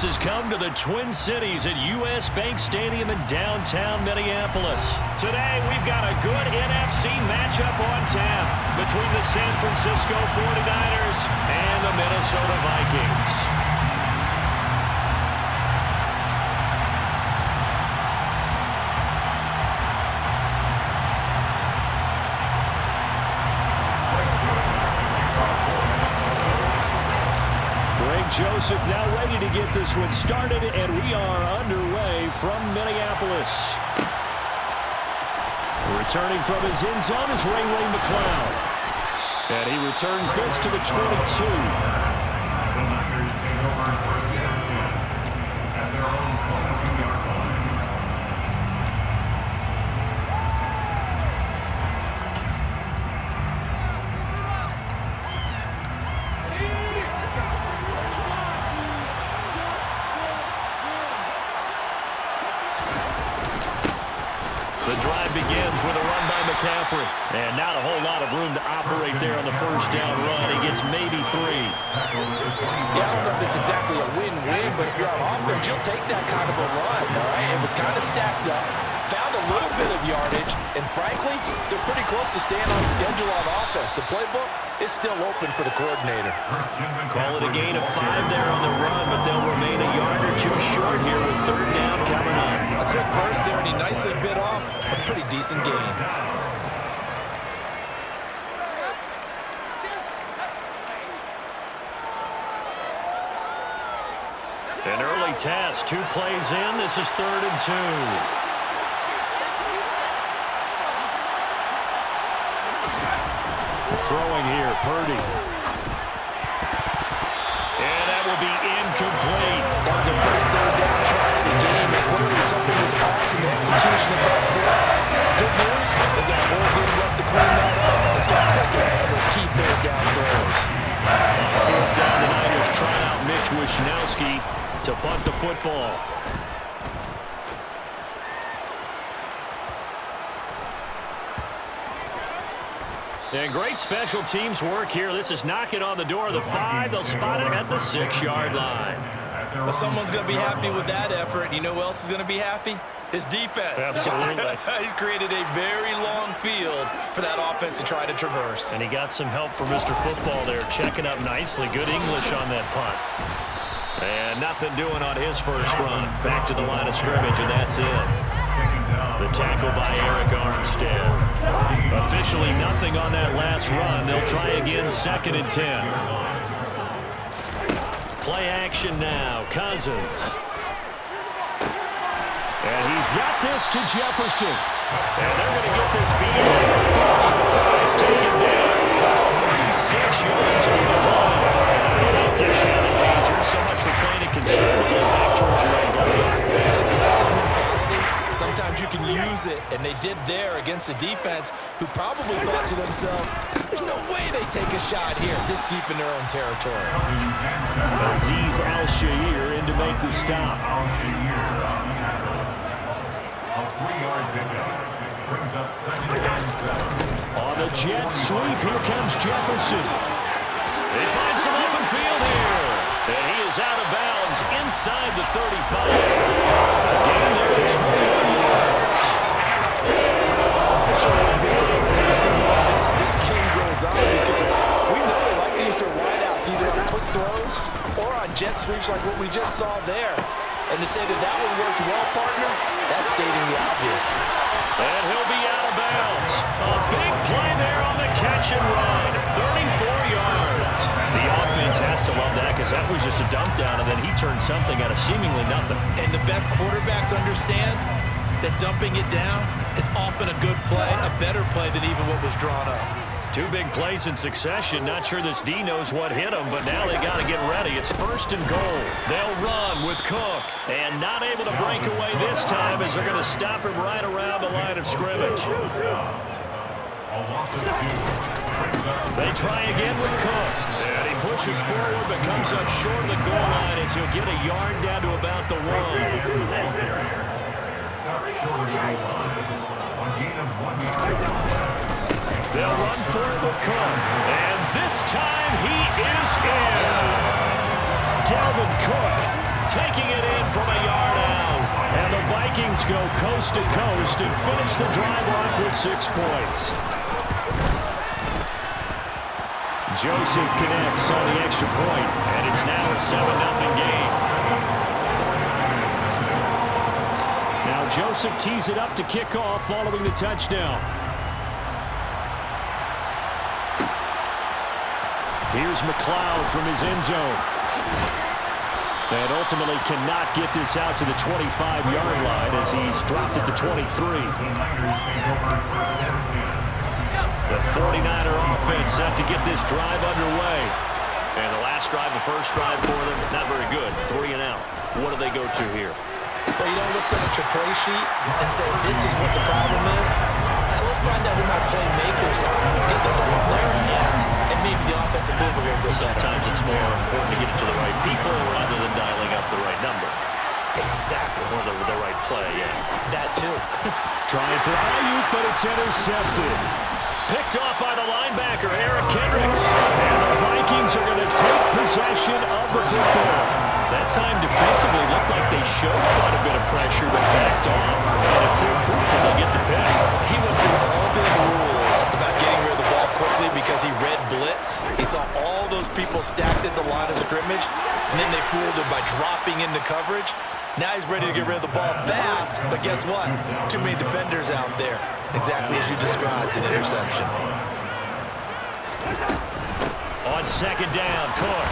has come to the Twin Cities at U.S. Bank Stadium in downtown Minneapolis. Today, we've got a good NFC matchup on tap between the San Francisco 49ers and the Minnesota Vikings. Joseph now ready to get this one started, and we are underway from Minneapolis. Returning from his end zone is Ray McCloud. And he returns this to the 22. The drive begins with a run by McCaffrey. And not a whole lot of room to operate there on the first down run. He gets maybe 3. Yeah, I don't know if it's exactly a win-win, but if you're on offense, you'll take that kind of a run, all right? It was kind of stacked up, found a little bit of yardage, and frankly, they're pretty close to staying on schedule on offense. The playbook is still open for the coordinator. Call it a gain of 5 there on the run, but they'll remain a yard or 2 short here with third down coming up. A quick burst there, and he nicely bit off a pretty decent gain. An early test, 2 plays in. This is 3rd and 2. Throwing here, Purdy. And that will be incomplete. That was the first third down try of the game, and clearly something was off in the execution of that play. Good news, they've got a whole game left to clean that up and start clicking on those key third down throws. Fourth down, the Niners trying out Mitch Wishnowski to punt the football. And great special teams work here. This is knocking on the door of the 5. They'll spot it at the 6-yard line. Well, someone's going to be happy with that effort. You know who else is going to be happy? His defense. Absolutely. He's created a very long field for that offense to try to traverse. And he got some help from Mr. Football there, checking up nicely. Good English on that punt. And nothing doing on his first run. Back to the line of scrimmage, and that's it. The tackle by Eric Armstead. Officially nothing on that last run. They'll try again, 2nd and 10. Play action now, Cousins. And he's got this to Jefferson. And they're going to get this beat before it's taken down. 36 yards on the play. They don't get you out of danger. So much for playing it conservatively back towards your own goal. That aggressive mentality, sometimes you can use it, and they did there against a defense who probably thought to themselves, there's no way they take a shot here this deep in their own territory. Azeez Al-Shaair in to make the stop. On the jet sweep, here comes Jefferson. They find some open field here. And he is out of bounds inside the 35. Again, there at 21 yards. This game goes on because we know they like these are wideouts, either on quick throws or on jet sweeps like what we just saw there. And to say that that one worked well, partner, that's stating the obvious. And he'll be out of bounds. A big play there on the catch and run. 34 yards. The offense has to love that because that was just a dump down, and then he turned something out of seemingly nothing. And the best quarterbacks understand that dumping it down is often a good play, a better play than even what was drawn up. 2 big plays in succession. Not sure this D knows what hit him, but now they got to get ready. It's 1st and goal. They'll run with Cook. And not able to break away this time as they're going to stop him right around the line of scrimmage. They try again with Cook. And he pushes forward but comes up short of the goal line as he'll get a yard down to about the 1. They'll run for it with Cook. And this time he is in. Dalvin Cook taking Vikings go coast to coast and finish the drive off with 6 points. Joseph connects on the extra point, and it's now a 7-0 game. Now Joseph tees it up to kick off following the touchdown. Here's McLeod from his end zone. And ultimately cannot get this out to the 25-yard line as he's dropped at the 23. The 49er offense set to get this drive underway. And the last drive, the first drive for them, not very good. 3 and out. What do they go to here? Well, you don't look down at your play sheet and say, this is what the problem is. Now, let's find out who my playmakers are. Get the ball in their hands, and maybe the offense will move a little bit better. Sometimes it's more important to get it to the right people rather than dialing up the right number. Exactly. Or the right play, yeah. That, too. Trying for Ayuk, but it's intercepted. Picked off by the linebacker, Eric Kendricks. And the Vikings are going to take possession of the football. That time defensively looked like they showed quite a bit of pressure but backed off. And it proved fruitful to get the pick. He went through all those rules about getting rid of the ball quickly because he read blitz. He saw all those people stacked at the line of scrimmage, and then they fooled him by dropping into coverage. Now he's ready to get rid of the ball fast, but guess what? Too many defenders out there. Exactly as you described, an interception. On second down, Cook.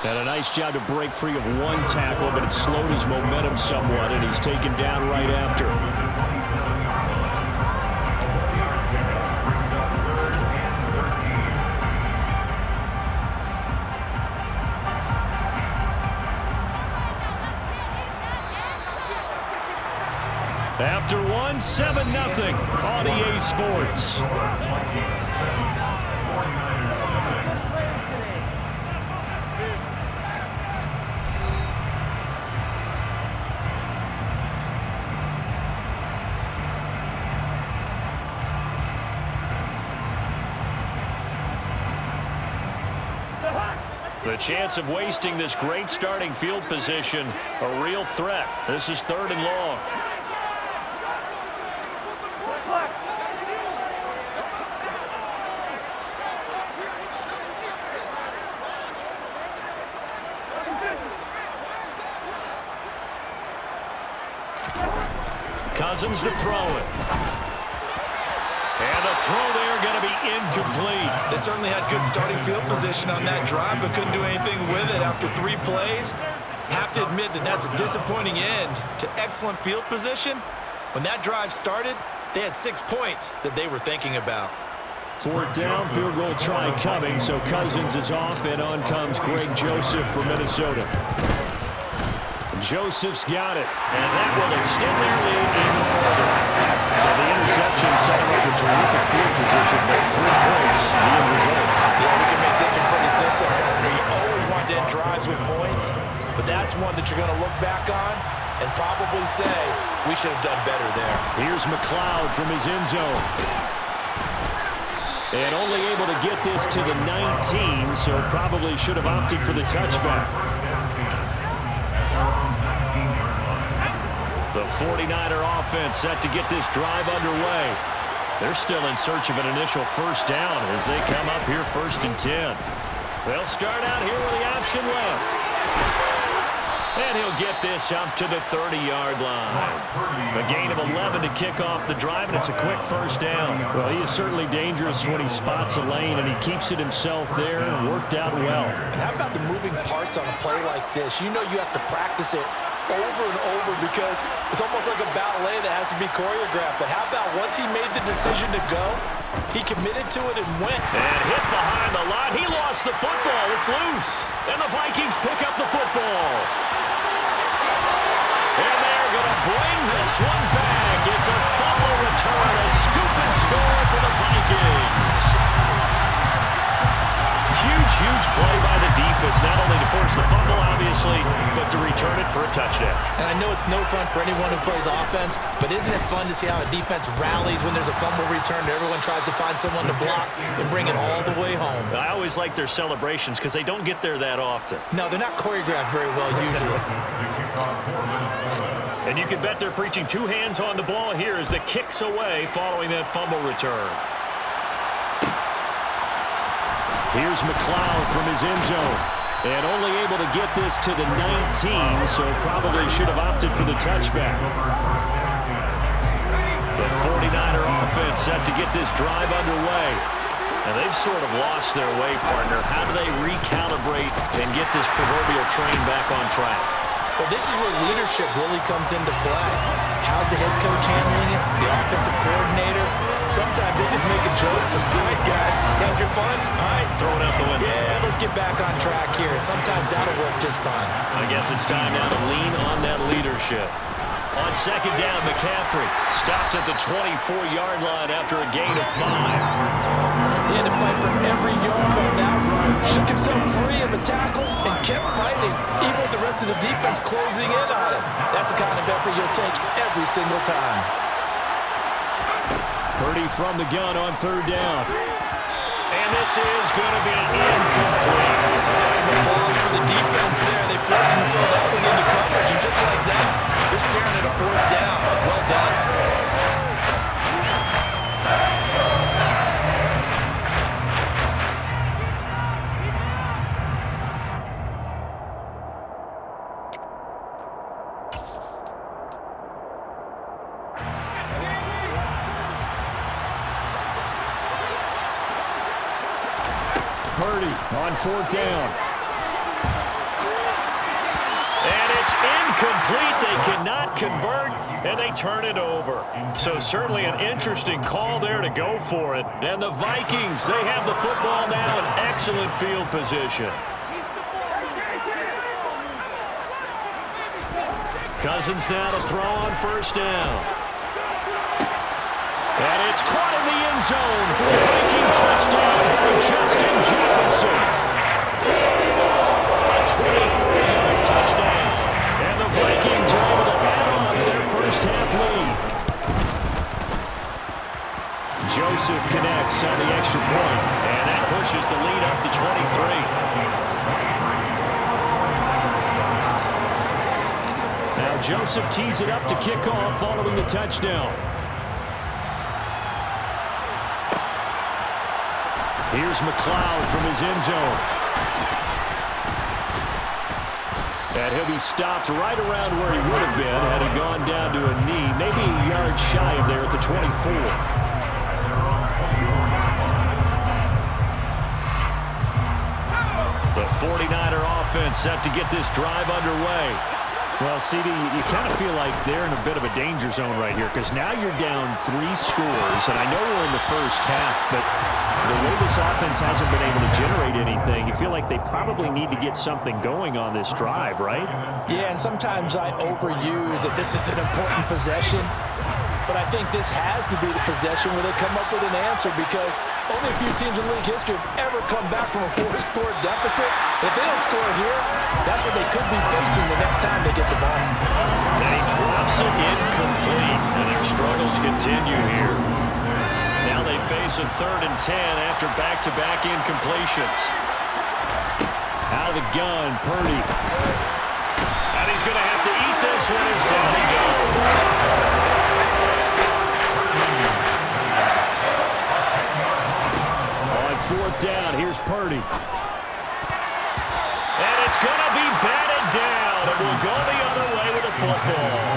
And a nice job to break free of one tackle, but it slowed his momentum somewhat, and he's taken down right after. After one, 7-0 on EA Sports. The chance of wasting this great starting field position, a real threat. This is 3rd and long. Cousins to throw it. And the throw there going to be incomplete. They certainly had good starting field position on that drive, but couldn't do anything with it after 3 plays. Have to admit that that's a disappointing end to excellent field position. When that drive started, they had 6 points that they were thinking about. 4th down, field goal try coming, so Cousins is off, and on comes Greg Joseph from Minnesota. Joseph's got it, and that will extend their lead even further. So the interception set him up a terrific field position, but 3 points, the end result. Yeah, we can make this one pretty simple. You always want to end drives with points, but that's one that you're going to look back on and probably say, we should have done better there. Here's McLeod from his end zone. And only able to get this to the 19, so probably should have opted for the touchback. The 49er offense set to get this drive underway. They're still in search of an initial first down as they come up here 1st and 10. They'll start out here with the option left. And he'll get this up to the 30-yard line. A gain of 11 to kick off the drive, and it's a quick first down. Well, he is certainly dangerous when he spots a lane, and he keeps it himself there and worked out well. And how about the moving parts on a play like this? You know you have to practice it over and over because it's almost like a ballet that has to be choreographed. But how about once he made the decision to go, he committed to it and went. And hit behind the line. He lost the football. It's loose. And the Vikings pick up the football. And they're going to bring this one back. It's a fumble return, a scoop and score for the Vikings. Huge play by the defense, not only to force the fumble, obviously, nicely, but to return it for a touchdown. And I know it's no fun for anyone who plays offense, but isn't it fun to see how a defense rallies when there's a fumble return and everyone tries to find someone to block and bring it all the way home? I always like their celebrations because they don't get there that often. No, they're not choreographed very well usually. And you can bet they're preaching two hands on the ball here as the kick's away following that fumble return. Here's McLeod from his end zone. And only able to get this to the 19, so probably should have opted for the touchback. The 49er offense set to get this drive underway. And they've sort of lost their way, partner. How do they recalibrate and get this proverbial train back on track? Well, this is where leadership really comes into play. How's the head coach handling it? The offensive coordinator? Sometimes they just make a joke. All right, guys, had your fun? All right. Throw it out the window. Yeah, let's get back on track here. And sometimes that'll work just fine. I guess it's time now to lean on that leadership. On second down, McCaffrey stopped at the 24-yard line after a gain of 5. He had to fight for every yard on that run. Shook himself free of the tackle and kept fighting, even with the rest of the defense closing in on him. That's the kind of effort you'll take every single time. Purdy from the gun on third down. And this is going to be incomplete. That's some applause for the defense there. They forced him to throw that one into coverage, and just like that, they're staring at a fourth down. Well done. Purdy on fourth down. And it's incomplete. They cannot convert, and they turn it over. So certainly an interesting call there to go for it. And the Vikings, they have the football now in excellent field position. Cousins now to throw on first down. And it's caught in the end zone for a Viking touchdown by Justin Jefferson. A 24-yard touchdown. And the Vikings are able to add on to their first half lead. Joseph connects on the extra point, and that pushes the lead up to 23. Now Joseph tees it up to kick off following the touchdown. Here's McLeod from his end zone. And he'll be stopped right around where he would have been had he gone down to a knee, maybe a yard shy of there at the 24. The 49er offense set to get this drive underway. Well, CD, you kind of feel like they're in a bit of a danger zone right here because now you're down 3 scores, and I know we're in the first half, but the way this offense hasn't been able to generate anything, you feel like they probably need to get something going on this drive, right? Yeah, and sometimes I overuse that this is an important possession, but I think this has to be the possession where they come up with an answer because only a few teams in league history have ever come back from a 4-score deficit. If they don't score here, that's what they could be facing the next time they get the ball. And he drops it incomplete, and their struggles continue here. Now they face a 3rd and 10 after back-to-back incompletions. Out of the gun, Purdy. And he's going to have to eat this one as down he goes. On 4th down, here's Purdy. And it's going to be batted down, and we'll go the other way with the football.